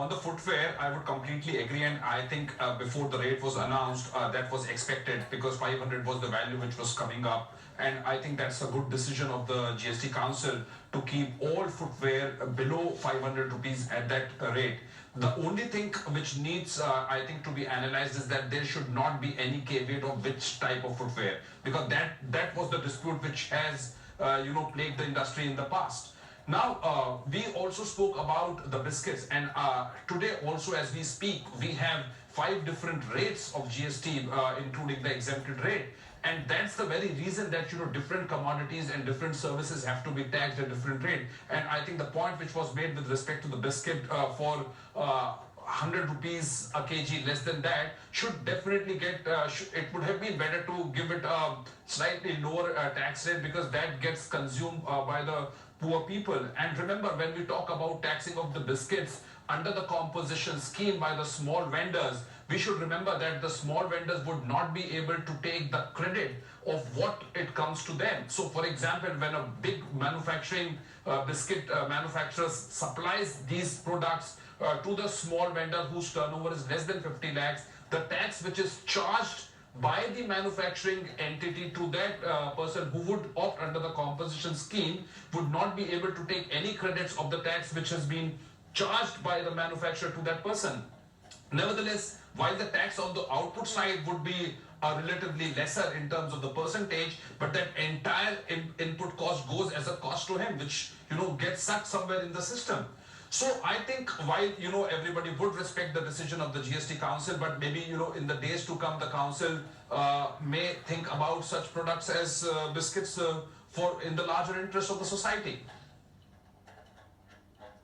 on the footwear, I would completely agree, and I think before the rate was announced, that was expected because 500 was the value which was coming up, and I think that's a good decision of the GST Council to keep all footwear below 500 rupees at that rate. The only thing which needs, I think, to be analyzed is that there should not be any caveat of which type of footwear, because that was the dispute which has plagued the industry in the past. Now, we also spoke about the biscuits, and today also as we speak, we have 5 different rates of GST, including the exempted rate. And that's the very reason that different commodities and different services have to be taxed at different rate. And I think the point which was made with respect to the biscuit for 100 rupees a kg, less than that, should definitely get, it would have been better to give it a slightly lower tax rate, because that gets consumed by the poor people. And remember, when we talk about taxing of the biscuits under the composition scheme by the small vendors, we should remember that the small vendors would not be able to take the credit of what it comes to them. So for example, when a big manufacturing biscuit manufacturer supplies these products to the small vendor whose turnover is less than 50 lakhs, the tax which is charged by the manufacturing entity to that person who would opt under the composition scheme would not be able to take any credits of the tax which has been charged by the manufacturer to that person. Nevertheless, while the tax on the output side would be relatively lesser in terms of the percentage, but that entire input cost goes as a cost to him, which gets sucked somewhere in the system. So I think while everybody would respect the decision of the GST Council, but maybe in the days to come the council may think about such products as biscuits for in the larger interest of the society.